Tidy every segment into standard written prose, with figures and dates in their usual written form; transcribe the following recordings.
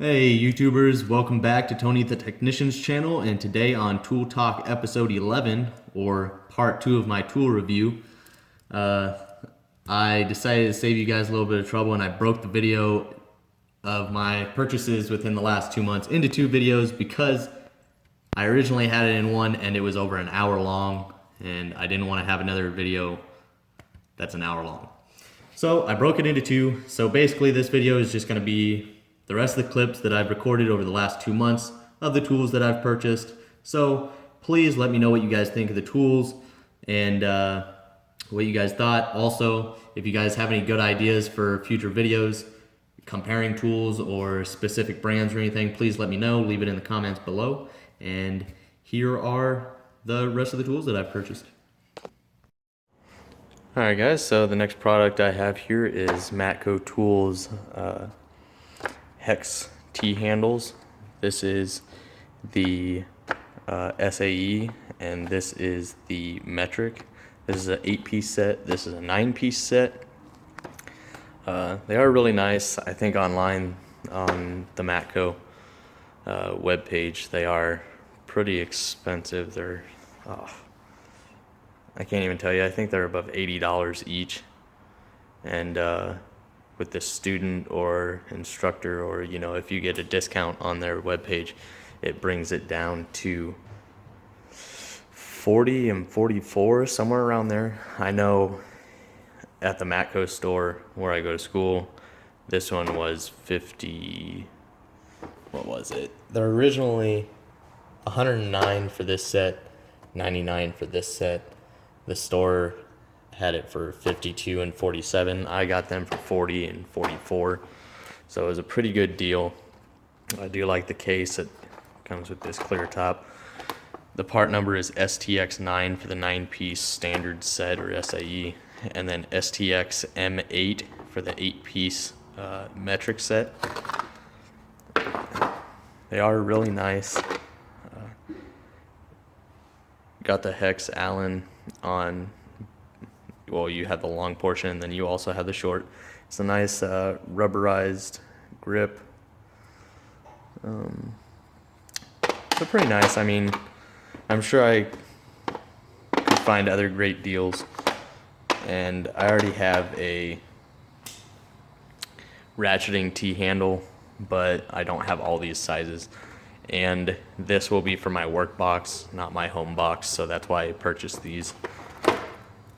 Hey YouTubers, welcome back to Tony the Technician's channel, and today on Tool Talk episode 11, or part 2 of my tool review, uh, I decided to save you guys a little bit of trouble and I broke the video of my purchases within the last 2 months into 2 videos because I originally had it in one and it was over an hour long and I didn't want to have another video that's an hour long. So I broke it into 2, so basically this video is just going to be the rest of the clips that I've recorded over the last 2 months of the tools that I've purchased. So please let me know what you guys think of the tools and what you guys thought. Also, if you guys have any good ideas for future videos, comparing tools or specific brands or anything, please let me know. Leave it in the comments below. And here are the rest of the tools that I've purchased. Alright guys, so the next product I have here is Matco Tools hex T-handles. This is the SAE and this is the metric. This is an 8-piece set. This is a 9-piece set. They are really nice. I think online on the Matco webpage they are pretty expensive. They're I can't even tell you. I think they're above $80 each, and with the student or instructor, or if you get a discount on their webpage, it brings it down to 40 and 44, somewhere around there. I know at the Matco store where I go to school, this one was 50. What was it? They're originally 109 for this set, 99 for this set. The store had it for 52 and 47. I got them for 40 and 44. So it was a pretty good deal. I do like the case. It comes with this clear top. The part number is STX9 for the 9-piece standard set, or SAE, and then STX M8 for the 8-piece metric set. They are really nice. Got the hex Allen on. Well, you have the long portion and then you also have the short. It's a nice rubberized grip. They're pretty nice. I mean, I'm sure I could find other great deals, and I already have a ratcheting T-handle, but I don't have all these sizes, and this will be for my work box, not my home box, so that's why I purchased these.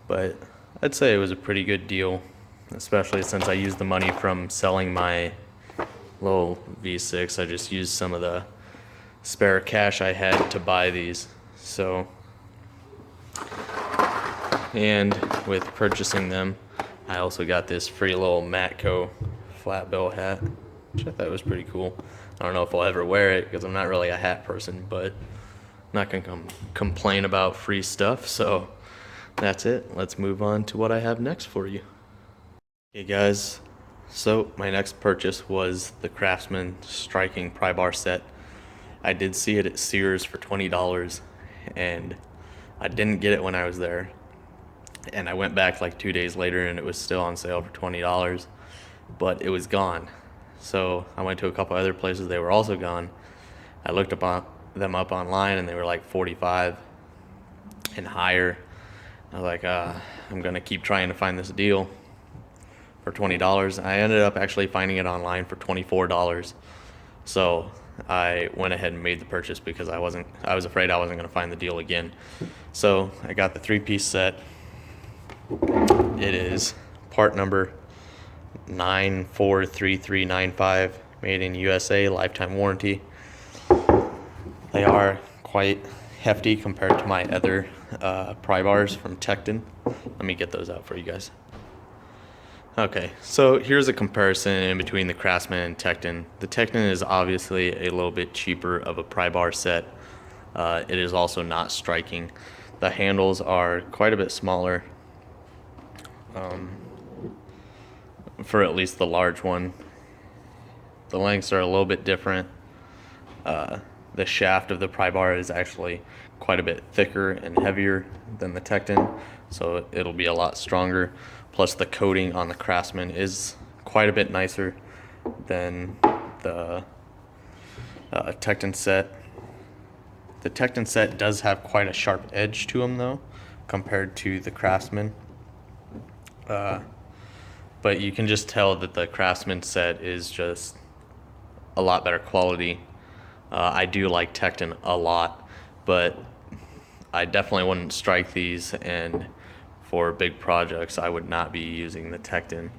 But I'd say it was a pretty good deal, especially since I used the money from selling my little V6. I just used some of the spare cash I had to buy these. So, and with purchasing them, I also got this free little Matco flat bill hat, which I thought was pretty cool. I don't know if I'll ever wear it because I'm not really a hat person, but I'm not gonna complain about free stuff. So that's it. Let's move on to what I have next for you. Okay guys, so my next purchase was the Craftsman striking pry bar set. I did see it at Sears for $20 and I didn't get it when I was there, and I went back like 2 days later and it was still on sale for $20, but it was gone. So I went to a couple other places, they were also gone. I looked them up online and they were like 45 and higher. I was like, I'm gonna keep trying to find this deal for $20. I ended up actually finding it online for $24. So I went ahead and made the purchase because I was afraid I wasn't gonna find the deal again. So I got the 3-piece set. It is part number 943395, made in USA, lifetime warranty. They are quite hefty compared to my other pry bars from Tektin. Let me get those out for you guys. Okay, so here's a comparison in between the Craftsman and Tektin. The Tektin is obviously a little bit cheaper of a pry bar set. It is also not striking. The handles are quite a bit smaller, for at least the large one. The lengths are a little bit different. The shaft of the pry bar is actually quite a bit thicker and heavier than the Tektin, so it'll be a lot stronger. Plus the coating on the Craftsman is quite a bit nicer than the Tektin set. The Tektin set does have quite a sharp edge to them though, compared to the Craftsman. But you can just tell that the Craftsman set is just a lot better quality. I do like Tektin a lot, but I definitely wouldn't strike these, and for big projects I would not be using the Tektin.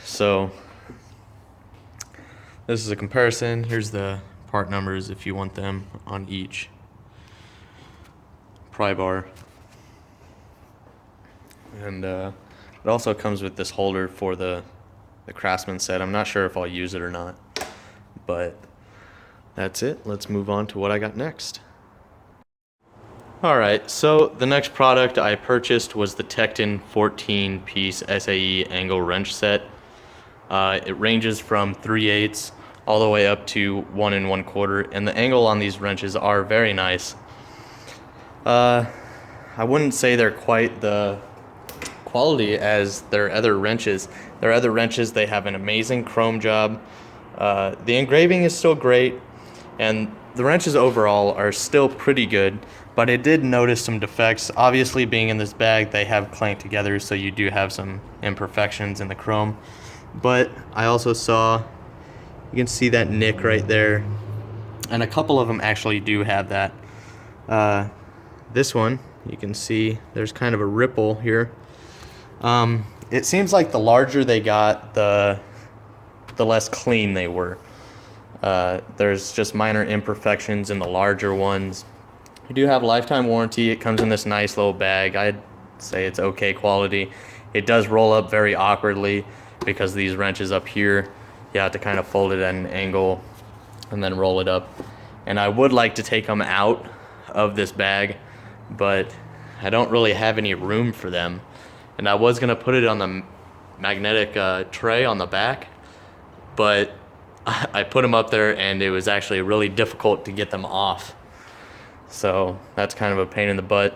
So this is a comparison. Here's the part numbers if you want them on each pry bar. And it also comes with this holder for the Craftsman set. I'm not sure if I'll use it or not, but that's it. Let's move on to what I got next. Alright, so the next product I purchased was the Tektin 14-piece SAE angle wrench set. It ranges from 3/8 all the way up to 1 1/4, and the angle on these wrenches are very nice. I wouldn't say they're quite the quality as their other wrenches. Their other wrenches, they have an amazing chrome job. The engraving is still great, and the wrenches overall are still pretty good, but I did notice some defects. Obviously, being in this bag, they have clanked together, so you do have some imperfections in the chrome. But I also saw, you can see that nick right there, and a couple of them actually do have that. This one, you can see there's kind of a ripple here. It seems like the larger they got, the less clean they were. There's just minor imperfections in the larger ones. You do have lifetime warranty. It comes in this nice little bag. I'd say it's okay quality. It does roll up very awkwardly because these wrenches up here, you have to kind of fold it at an angle and then roll it up. And I would like to take them out of this bag, but I don't really have any room for them. And I was gonna put it on the magnetic tray on the back, but I put them up there and it was actually really difficult to get them off. So that's kind of a pain in the butt.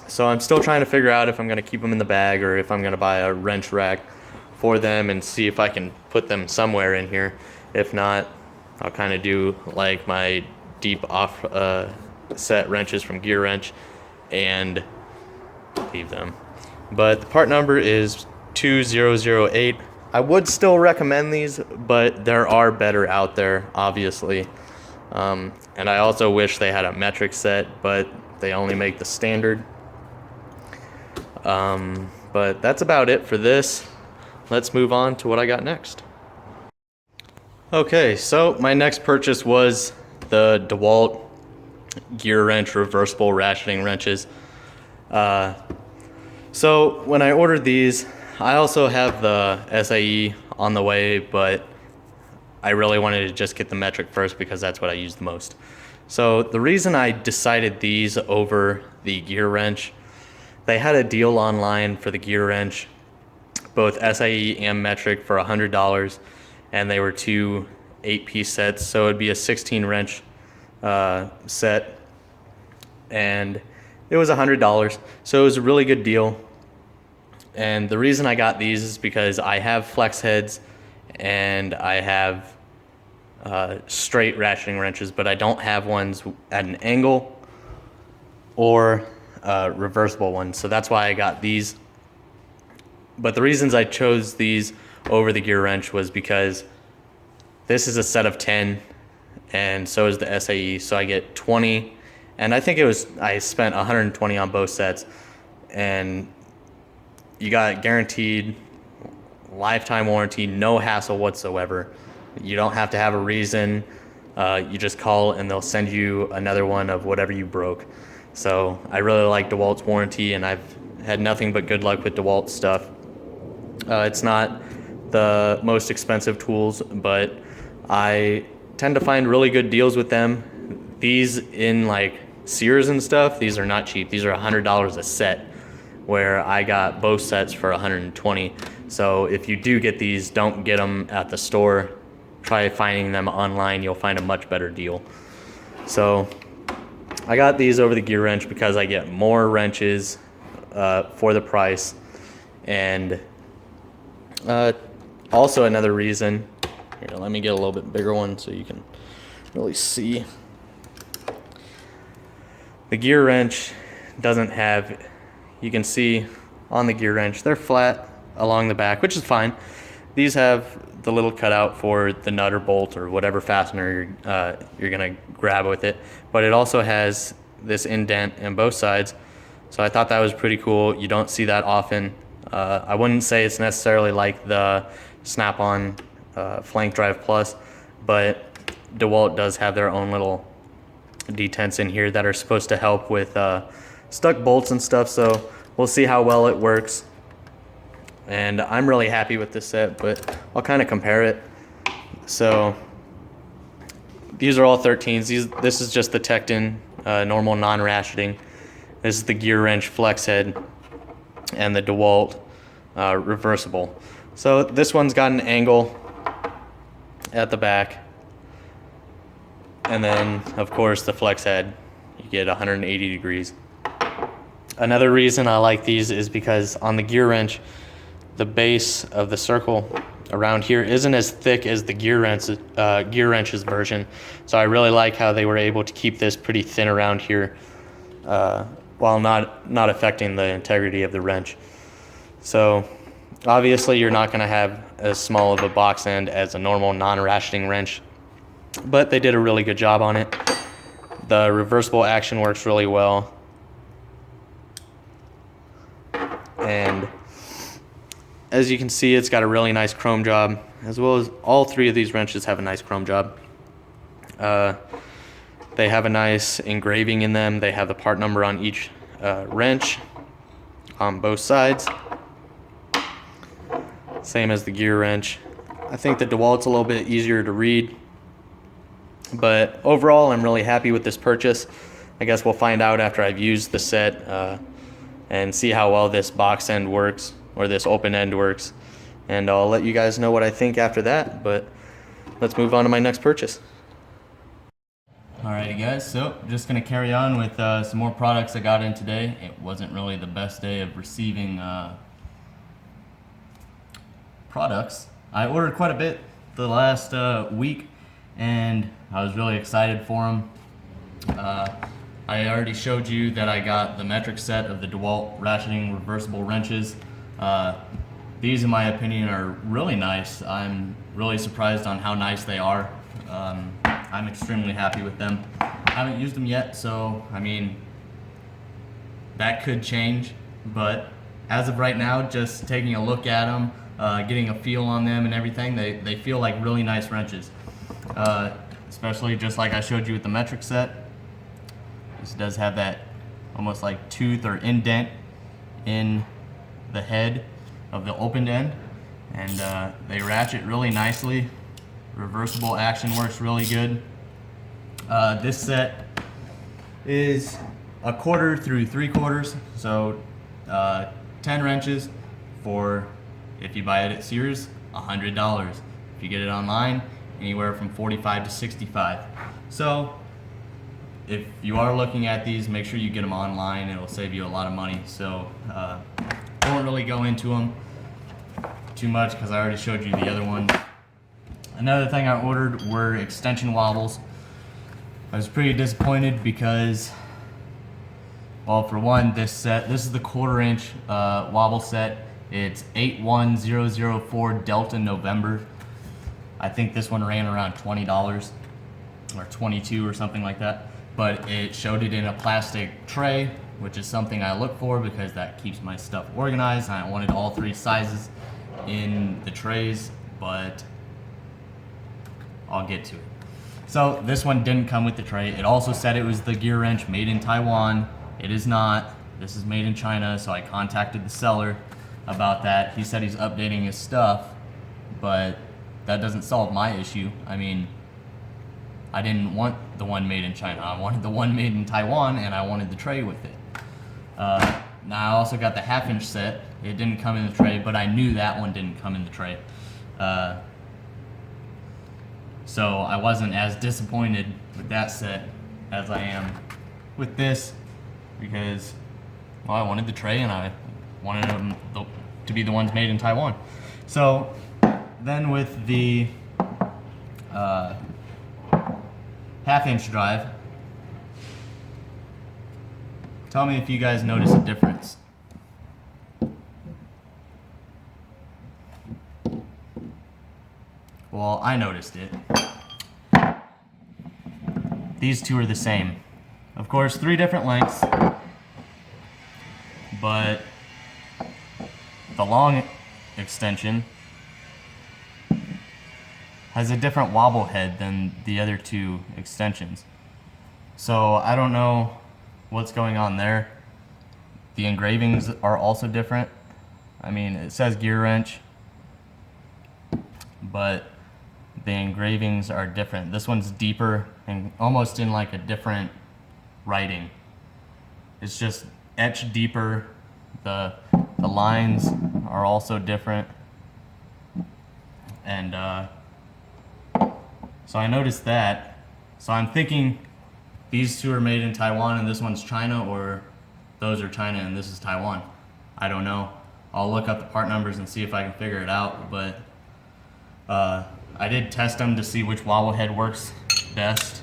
So I'm still trying to figure out if I'm gonna keep them in the bag or if I'm gonna buy a wrench rack for them and see if I can put them somewhere in here. If not, I'll kind of do like my deep off set wrenches from Gear Wrench and leave them. But the part number is 2008. I would still recommend these, but there are better out there, obviously. And I also wish they had a metric set, but they only make the standard. But that's about it for this. Let's move on to what I got next. Okay, so my next purchase was the DeWalt Gear Wrench reversible ratcheting wrenches. So when I ordered these, I also have the SAE on the way, but I really wanted to just get the metric first because that's what I use the most. So the reason I decided these over the Gear Wrench, they had a deal online for the Gear Wrench, both SAE and metric, for $100, and they were two 8-piece sets, so it'd be a 16 wrench set, and it was $100, so it was a really good deal. And the reason I got these is because I have flex heads and I have straight ratcheting wrenches, but I don't have ones at an angle or reversible ones, so that's why I got these. But the reasons I chose these over the Gear Wrench was because this is a set of 10, and so is the SAE, so I get 20, and I think I spent 120 on both sets, and you got guaranteed lifetime warranty, no hassle whatsoever. You don't have to have a reason. You just call and they'll send you another one of whatever you broke. So I really like DeWalt's warranty, and I've had nothing but good luck with DeWalt stuff. It's not the most expensive tools, but I tend to find really good deals with them. These in like Sears and stuff, these are not cheap. These are $100 a set, where I got both sets for $120. So if you do get these, don't get them at the store. Try finding them online. You'll find a much better deal. So I got these over the Gear Wrench because I get more wrenches for the price. And also another reason Here, let me get a little bit bigger one so you can really see. The gear wrench doesn't have, you can see on the gear wrench, they're flat along the back, which is fine. These have the little cutout for the nut or bolt or whatever fastener you're gonna grab with it, but it also has this indent in both sides. So I thought that was pretty cool. You don't see that often. I wouldn't say it's necessarily like the Snap-on Flank Drive Plus, but DeWalt does have their own little detents in here that are supposed to help with stuck bolts and stuff, so we'll see how well it works. And I'm really happy with this set, but I'll kind of compare it. So these are all 13s. This is just the Tektin normal non-ratcheting. This is the gear wrench flex head and the DeWalt reversible. So this one's got an angle at the back, and then of course the flex head, you get 180 degrees. Another reason I like these is because on the gear wrench, the base of the circle around here isn't as thick as the gear wrench's version. So I really like how they were able to keep this pretty thin around here while not affecting the integrity of the wrench. So obviously you're not going to have as small of a box end as a normal non-ratcheting wrench, but they did a really good job on it. The reversible action works really well. And as you can see, it's got a really nice chrome job, as well as all three of these wrenches have a nice chrome job. They have a nice engraving in them. They have the part number on each wrench on both sides. Same as the gear wrench. I think the DeWalt's a little bit easier to read, but overall I'm really happy with this purchase. I guess we'll find out after I've used the set and see how well this box end works, or this open end works, and I'll let you guys know what I think after that. But let's move on to my next purchase. Alrighty guys, so just gonna carry on with some more products I got in today. It wasn't really the best day of receiving products. I ordered quite a bit the last week, and I was really excited for them. I already showed you that I got the metric set of the DeWalt ratcheting reversible wrenches. These, in my opinion, are really nice. I'm really surprised on how nice they are. I'm extremely happy with them. I haven't used them yet, so I mean, that could change, but as of right now, just taking a look at them, getting a feel on them and everything, they feel like really nice wrenches. Especially just like I showed you with the metric set. This does have that almost like tooth or indent in the head of the opened end, and they ratchet really nicely. Reversible action works really good. This set is 1/4 through 3/4, so 10 wrenches for, if you buy it at Sears, $100. If you get it online, anywhere from $45 to $65. So if you are looking at these, make sure you get them online. It'll save you a lot of money. So I won't really go into them too much because I already showed you the other one. Another thing I ordered were extension wobbles. I was pretty disappointed because, well, for one, this is the 1/4 inch wobble set. It's 81004 Delta November. I think this one ran around $20 or $22 or something like that. But it showed it in a plastic tray, which is something I look for because that keeps my stuff organized. And I wanted all 3 sizes in the trays, but I'll get to it. So this one didn't come with the tray. It also said it was the gear wrench made in Taiwan. It is not. This is made in China, so I contacted the seller about that. He said he's updating his stuff, but that doesn't solve my issue. I mean, I didn't want the one made in China. I wanted the one made in Taiwan, and I wanted the tray with it. Now I also got the 1/2 inch set. It didn't come in the tray, but I knew that one didn't come in the tray. So I wasn't as disappointed with that set as I am with this, because, well, I wanted the tray and I wanted them to be the ones made in Taiwan. So then with the half-inch drive. Tell me if you guys notice a difference. Well, I noticed it. These two are the same. Of course, 3 different lengths, but the long extension has a different wobble head than the other 2 extensions. So I don't know what's going on there. The engravings are also different. I mean, it says gear wrench, but the engravings are different. This one's deeper and almost in like a different writing. It's just etched deeper. The lines are also different. And so I noticed that. So I'm thinking these 2 are made in Taiwan and this one's China, or those are China and this is Taiwan. I don't know. I'll look up the part numbers and see if I can figure it out, but I did test them to see which wobble head works best.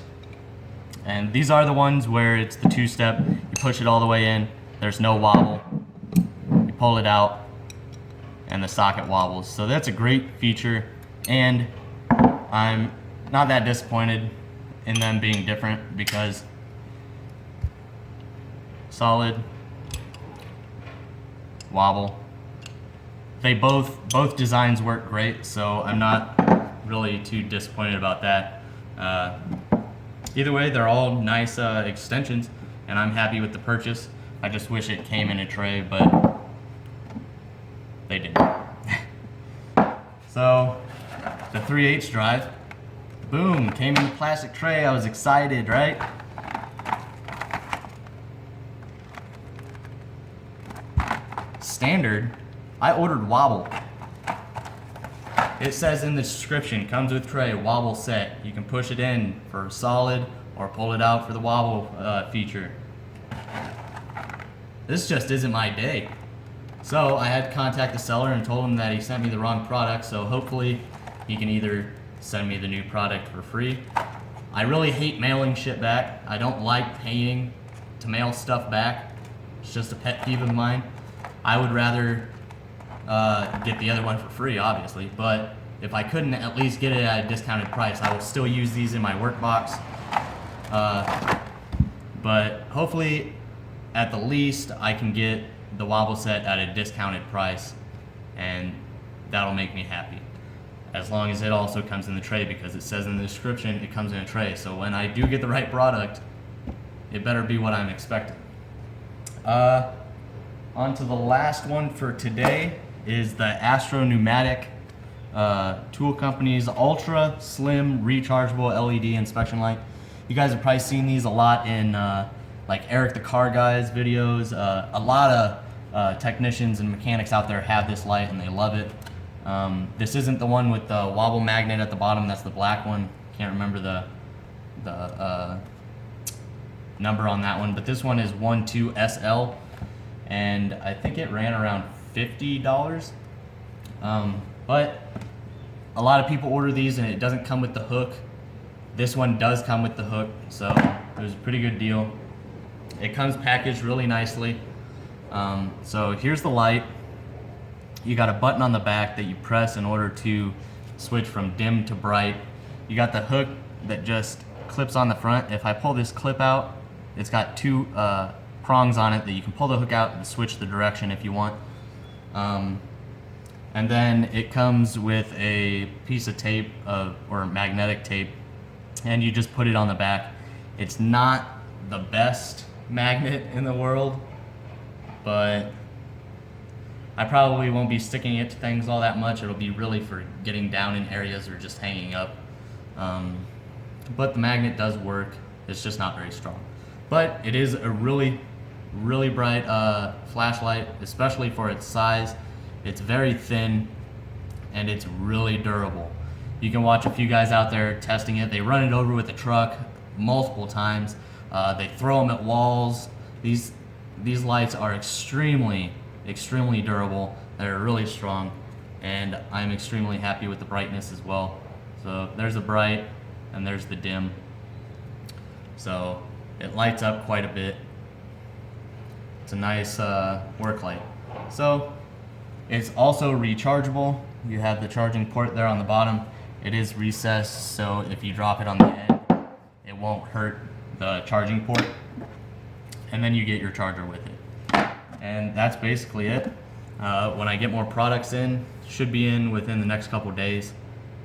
And these are the ones where it's the 2-step. You push it all the way in, there's no wobble. You pull it out and the socket wobbles. So that's a great feature, and I'm not that disappointed in them being different because solid, wobble. They both designs work great, so I'm not really too disappointed about that. Either way, they're all nice extensions, and I'm happy with the purchase. I just wish it came in a tray, but they didn't. So the 3/8 drive, boom, came in the plastic tray. I was excited, right? Standard, I ordered wobble. It says in the description, comes with tray, wobble set. You can push it in for solid or pull it out for the wobble feature. This just isn't my day. So I had to contact the seller and told him that he sent me the wrong product, so hopefully he can either send me the new product for free. I really hate mailing shit back. I don't like paying to mail stuff back. It's just a pet peeve of mine. I would rather get the other one for free, obviously, but if I couldn't at least get it at a discounted price, I will still use these in my work box. But hopefully, at the least, I can get the wobble set at a discounted price, and that'll make me happy. As long as it also comes in the tray, because it says in the description it comes in a tray. So when I do get the right product, it better be what I'm expecting. On to the last one for today is the Astro Pneumatic Tool Company's Ultra Slim Rechargeable LED Inspection Light. You guys have probably seen these a lot in like Eric the Car Guy's videos. A lot of technicians and mechanics out there have this light and they love it. This isn't the one with the wobble magnet at the bottom, that's the black one. Can't remember the number on that one, but this one is 12SL, and I think it ran around $50. But a lot of people order these and it doesn't come with the hook. This one does come with the hook, so it was a pretty good deal. It comes packaged really nicely. So here's the light. You got a button on the back that you press in order to switch from dim to bright. You got the hook that just clips on the front. If I pull this clip out, it's got 2 prongs on it that you can pull the hook out and switch the direction if you want. And then it comes with a piece of tape or magnetic tape, and you just put it on the back. It's not the best magnet in the world, but I probably won't be sticking it to things all that much. It'll be really for getting down in areas or just hanging up. But the magnet does work. It's just not very strong. But it is a really, really bright flashlight, especially for its size. It's very thin and it's really durable. You can watch a few guys out there testing it. They run it over with a truck multiple times. They throw them at walls. These lights are extremely durable. They're really strong, and I'm extremely happy with the brightness as well. So there's the bright and there's the dim. So it lights up quite a bit. It's a nice work light. So it's also rechargeable. You have the charging port there on the bottom. It is recessed, so if you drop it on the end, it won't hurt the charging port. And then you get your charger with it. And that's basically it. When I get more products in, should be in within the next couple days,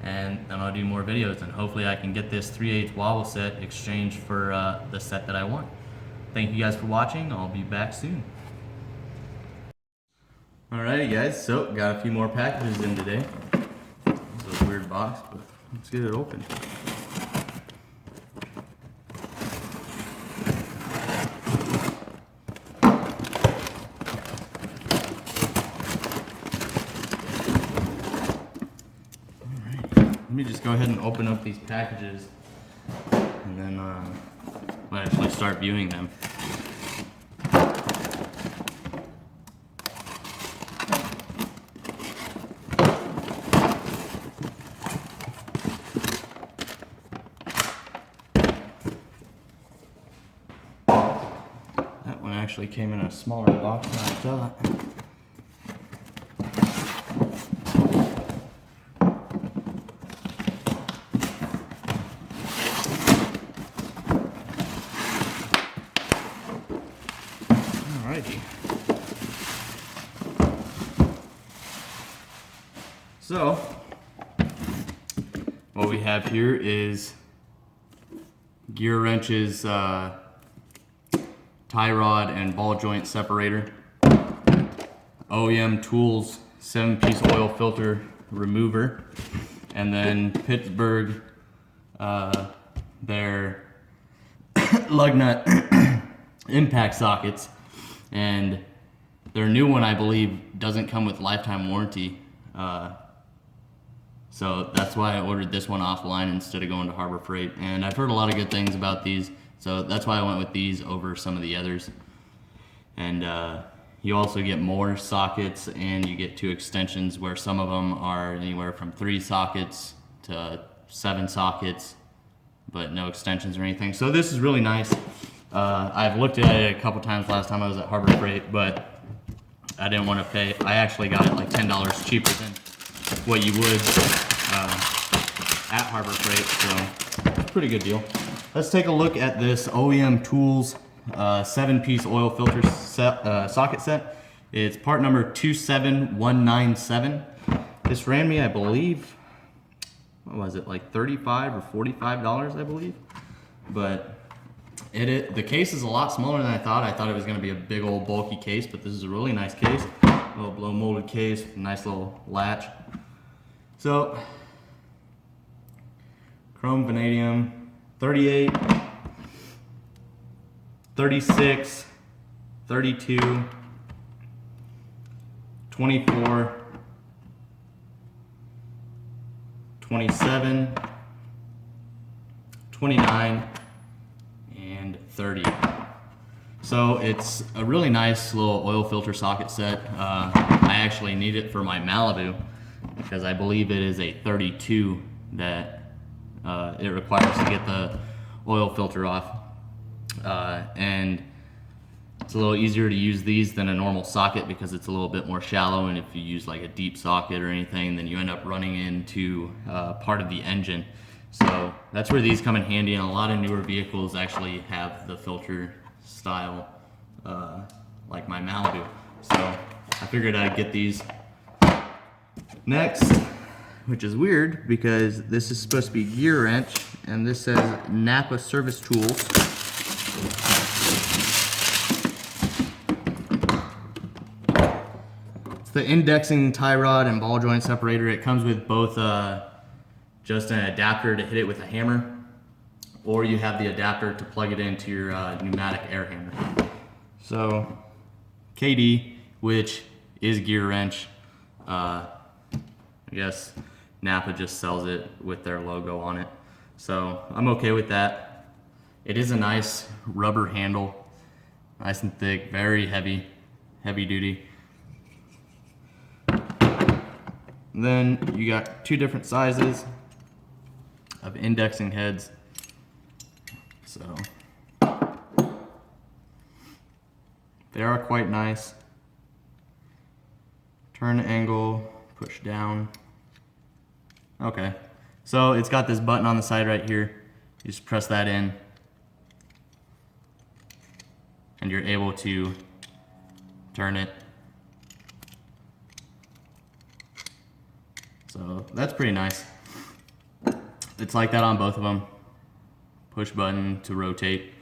and then I'll do more videos, and hopefully I can get this 3/8 wobble set exchanged for the set that I want. Thank you guys for watching. I'll be back soon. Alrighty guys, so got a few more packages in today. It's a weird box, but let's get it open. Let me just go ahead and open up these packages, and then we'll actually start viewing them. That one actually came in a smaller box than I thought. Alrighty. So, what we have here is gear wrenches, tie rod and ball joint separator, OEM Tools 7-piece oil filter remover, and then Pittsburgh, their lug nut impact sockets, and their new one, I believe, doesn't come with lifetime warranty, so that's why I ordered this one offline instead of going to Harbor Freight, and I've heard a lot of good things about these, so that's why I went with these over some of the others. And you also get more sockets, and you get 2 extensions, where some of them are anywhere from 3 sockets to 7 sockets, but no extensions or anything. So this is really nice. I've looked at it a couple times last time I was at Harbor Freight, but I didn't want to pay. I actually got it like $10 cheaper than what you would at Harbor Freight, so it's a pretty good deal. Let's take a look at this OEM Tools 7-piece oil filter set, socket set. It's part number 27197. This ran me, I believe, what was it, like $35 or $45, I believe. But the case is a lot smaller than I thought. I thought it was going to be a big old bulky case, but this is a really nice case. A little blow molded case, nice little latch. So, chrome vanadium, 38, 36, 32, 24, 27, 29, and 30. So it's a really nice little oil filter socket set. I actually need it for my Malibu because I believe it is a 32 that it requires to get the oil filter off. And it's a little easier to use these than a normal socket because it's a little bit more shallow, and if you use like a deep socket or anything, then you end up running into part of the engine. So that's where these come in handy, and a lot of newer vehicles actually have the filter style like my Malibu. So I figured I'd get these. Next, which is weird because this is supposed to be gear wrench, and this says Napa Service Tools. It's the indexing tie rod and ball joint separator. It comes with both just an adapter to hit it with a hammer, or you have the adapter to plug it into your pneumatic air hammer. So KD, which is gear wrench, I guess Napa just sells it with their logo on it. So I'm okay with that. It is a nice rubber handle, nice and thick, very heavy duty. Then you got 2 different sizes. of indexing heads. So they are quite nice. Turn angle, push down. Okay, so it's got this button on the side right here. You just press that in and you're able to turn it. So that's pretty nice. It's like that on both of them. Push button to rotate.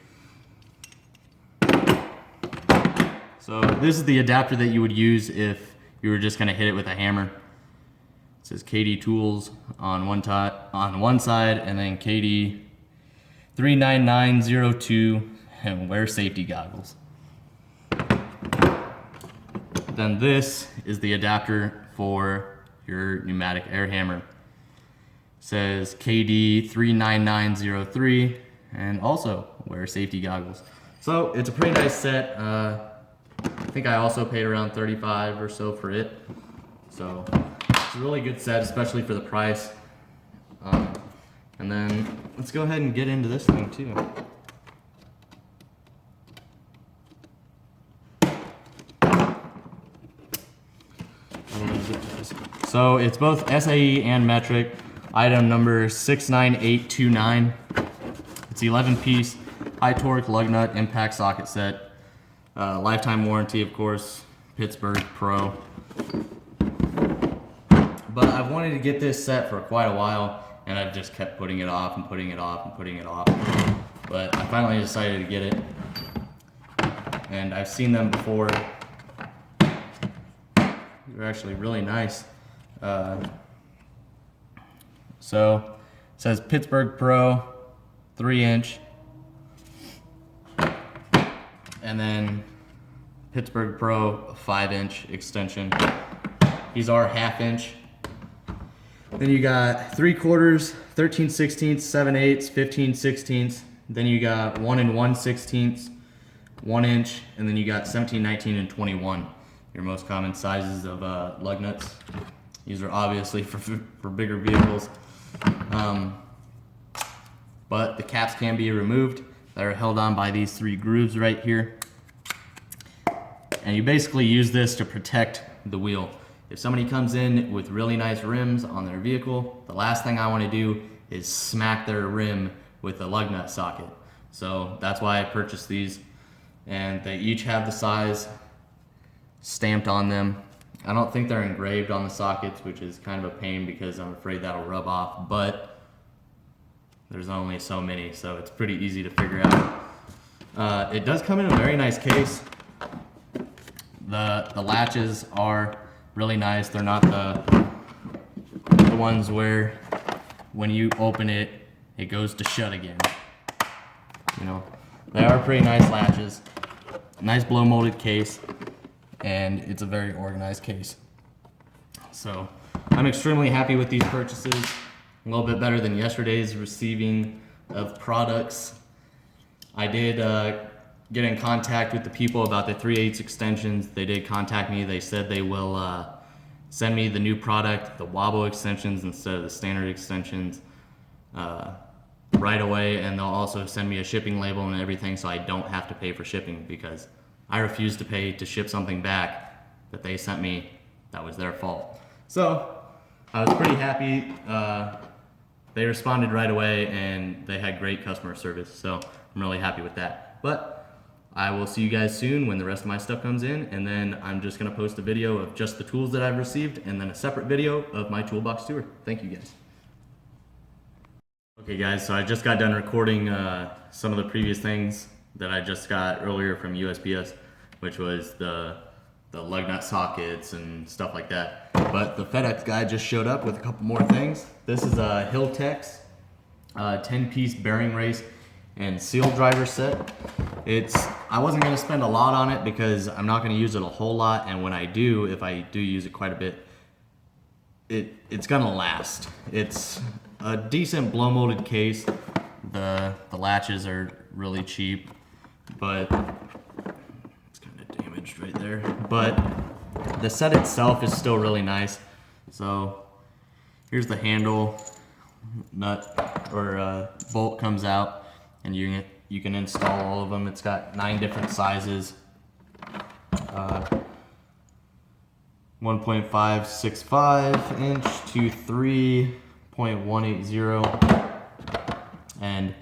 So this is the adapter that you would use if you were just gonna hit it with a hammer. It says KD Tools on one side, and then KD 39902, and wear safety goggles. Then this is the adapter for your pneumatic air hammer. It says KD 39903, and also wear safety goggles. So it's a pretty nice set. I think I also paid around $35 or so for it. So it's a really good set, especially for the price. And then let's go ahead and get into this thing too. So it's both SAE and metric. Item number 69829. It's 11-piece high torque lug nut impact socket set. Lifetime warranty, of course, Pittsburgh Pro. But I've wanted to get this set for quite a while, and I've just kept putting it off and putting it off and putting it off. But I finally decided to get it, and I've seen them before. They're actually really nice. So it says Pittsburgh Pro 3-inch, and then Pittsburgh Pro 5-inch extension. These are 1/2 inch. Then you got 3/4, 13/16, 7/8, 15/16. Then you got 1 1/16, 1 inch, and then you got 17, 19, and 21. Your most common sizes of lug nuts. These are obviously for bigger vehicles. But the caps can be removed. They're held on by these 3 grooves right here. And you basically use this to protect the wheel. If somebody comes in with really nice rims on their vehicle, the last thing I want to do is smack their rim with a lug nut socket. So that's why I purchased these. And they each have the size stamped on them. I don't think they're engraved on the sockets, which is kind of a pain because I'm afraid that'll rub off, but there's only so many, so it's pretty easy to figure out. It does come in a very nice case. The latches are really nice. They're not the ones where when you open it, it goes to shut again. You know, they are pretty nice latches. Nice blow molded case, and it's a very organized case. So I'm extremely happy with these purchases. A little bit better than yesterday's receiving of products. I did get in contact with the people about the 3/8 extensions. They did contact me. They said they will send me the new product, the wobble extensions instead of the standard extensions, right away, and they'll also send me a shipping label and everything so I don't have to pay for shipping, because I refuse to pay to ship something back that they sent me that was their fault. So I was pretty happy. They responded right away and they had great customer service, so I'm really happy with that. But I will see you guys soon when the rest of my stuff comes in, and then I'm just gonna post a video of just the tools that I've received and then a separate video of my toolbox tour. Thank you guys. Okay guys, so I just got done recording some of the previous things that I just got earlier from USPS, which was the lug nut sockets and stuff like that. But the FedEx guy just showed up with a couple more things. This is a Hiltex 10-piece bearing race and seal driver set. I wasn't gonna spend a lot on it because I'm not gonna use it a whole lot, and when I do, if I do use it quite a bit, it's gonna last. It's a decent blow molded case. The latches are really cheap, but it's kind of damaged right there. But the set itself is still really nice. So here's the handle nut bolt comes out, and you can install all of them. It's got 9 different sizes. 1.565 inch to 3.180, and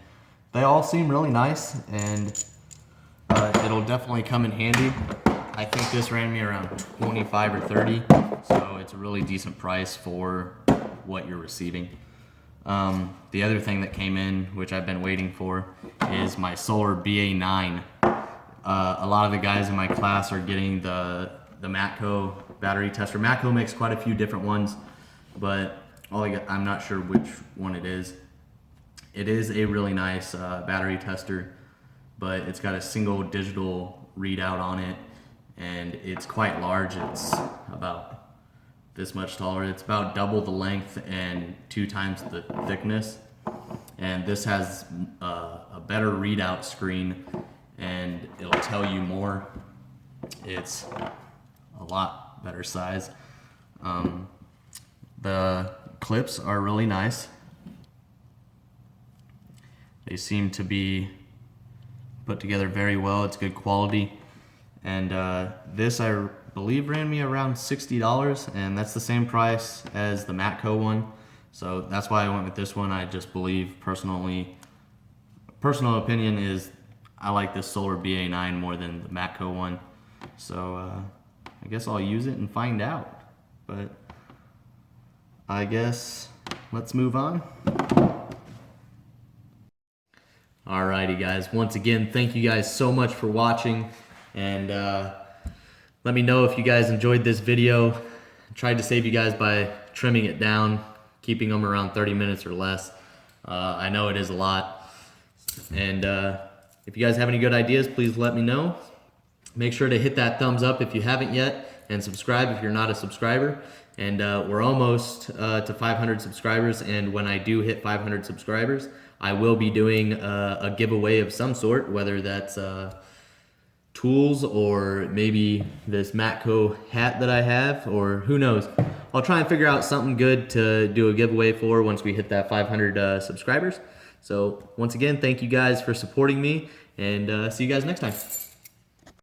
they all seem really nice, and it'll definitely come in handy. I think this ran me around 25 or 30, so it's a really decent price for what you're receiving. The other thing that came in, which I've been waiting for, is my solar BA9. A lot of the guys in my class are getting the Matco battery tester. Matco makes quite a few different ones, but I'm not sure which one it is. It is a really nice battery tester, but it's got a single digital readout on it, and it's quite large. It's about this much taller. It's about double the length and 2 times the thickness, and this has a better readout screen, and it'll tell you more. It's a lot better size. The clips are really nice. They seem to be put together very well. It's good quality, and this I believe ran me around $60, and that's the same price as the Matco one, so that's why I went with this one. I just believe personal opinion is I like this Solar BA9 more than the Matco one, so I guess I'll use it and find out. But I guess let's move on. Alrighty guys, once again, thank you guys so much for watching, and let me know if you guys enjoyed this video. I tried to save you guys by trimming it down, keeping them around 30 minutes or less. I know it is a lot, and if you guys have any good ideas, please let me know. Make sure to hit that thumbs up if you haven't yet, and subscribe if you're not a subscriber. And we're almost to 500 subscribers, and when I do hit 500 subscribers, I will be doing a giveaway of some sort, whether that's tools or maybe this Matco hat that I have, or who knows. I'll try and figure out something good to do a giveaway for once we hit that 500 subscribers. So once again, thank you guys for supporting me, and see you guys next time.